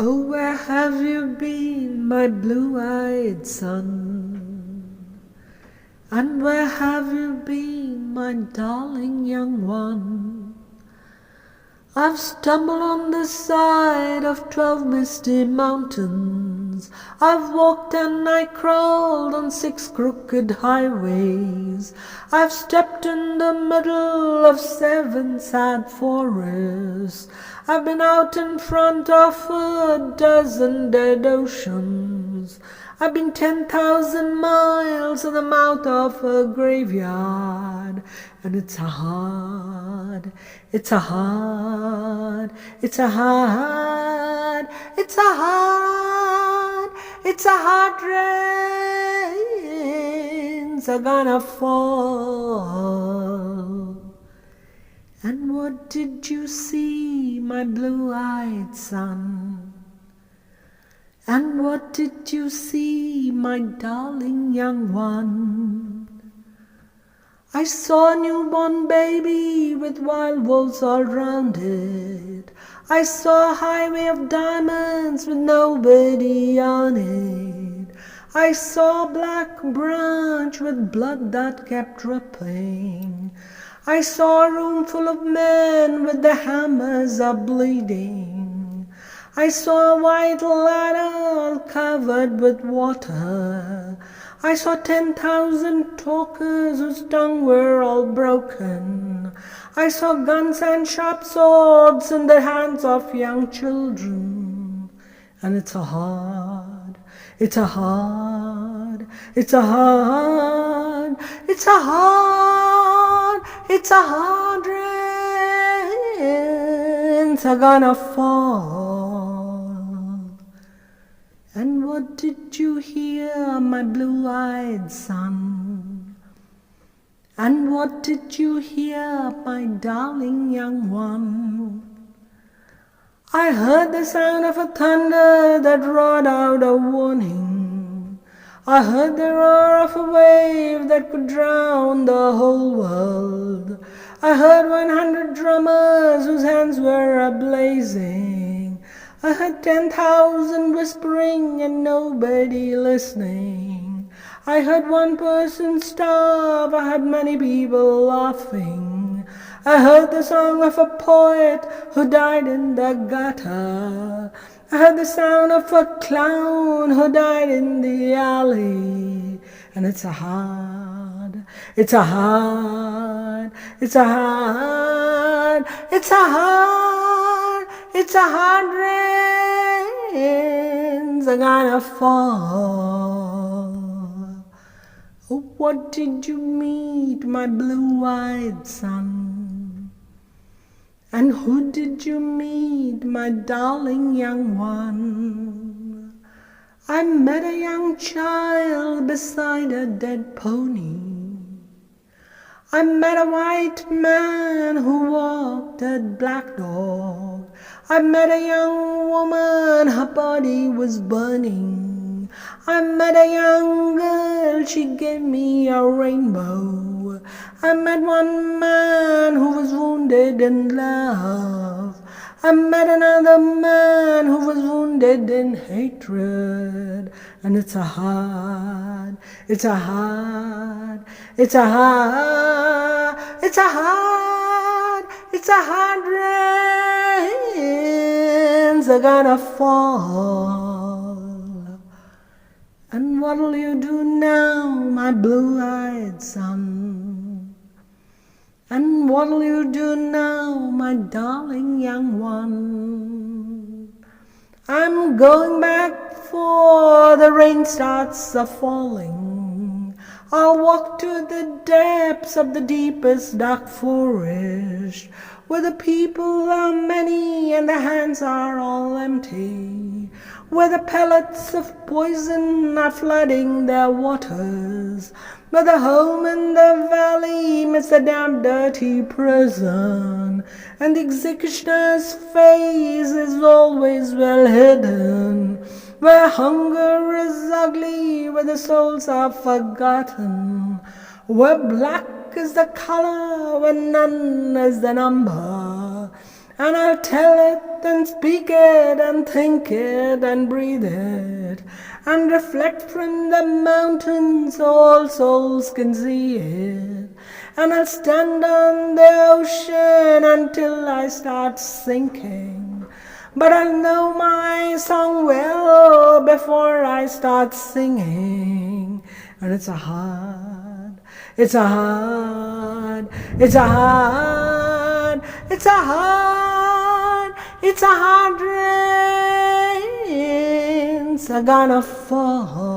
Oh, where have you been, my blue-eyed son? And where have you been, my darling young one? I've stumbled on the side of 12 misty mountains. I've walked and I crawled on 6 crooked highways. I've stepped in the middle of 7 sad forests. I've been out in front of a dozen dead oceans. I've been 10,000 miles in the mouth of a graveyard. And it's a hard rain, are gonna fall. And what did you see, my blue-eyed son? And what did you see, my darling young one? I saw a newborn baby with wild wolves all round it. I saw a highway of diamonds with nobody on it. I saw a black branch with blood that kept dripping. I saw a room full of men with their hammers are bleeding. I saw a white ladder all covered with water. I saw 10,000 talkers whose tongue were all broken. I saw guns and sharp swords in the hands of young children. And it's a hard rains are gonna fall. And what did you hear, my blue-eyed son? And what did you hear, my darling young one? I heard the sound of a thunder that roared out a warning. I heard the roar of a wave that could drown the whole world. I heard 100 drummers whose hands were a-blazing. I heard 10,000 whispering and nobody listening. I heard one person starve, I heard many people laughing. I heard the song of a poet who died in the gutter. I heard the sound of a clown who died in the alley. And it's a hard rains are gonna fall. Oh, what did you meet, my blue-eyed son? And who did you meet, my darling young one? I met a young child beside a dead pony. I met a white man who walked a black dog. I met a young woman, her body was burning. I met a young girl, she gave me a rainbow. I met one man who was wounded in love. I met another man who was wounded in hatred. And it's a hard rains are gonna fall. And what'll you do now, my blue-eyed son? And what'll you do now, my darling young one? I'm going back before the rain starts a-falling. I'll walk to the depths of the deepest dark forest, where the people are many and the hands are all empty, where the pellets of poison are flooding their waters, where the home in the valley meets the damp dirty prison, and the executioner's face is always well hidden, where hunger is ugly, where the souls are forgotten, where black is the color, where none is the number, And I'll tell it and speak it and think it and breathe it and reflect from the mountains so all souls can see it. And I'll stand on the ocean until I start sinking. But I'll know my song well before I start singing. And it's a hard, it's a hard, it's a hard, it's a hard, it's a hard rain's gonna fall.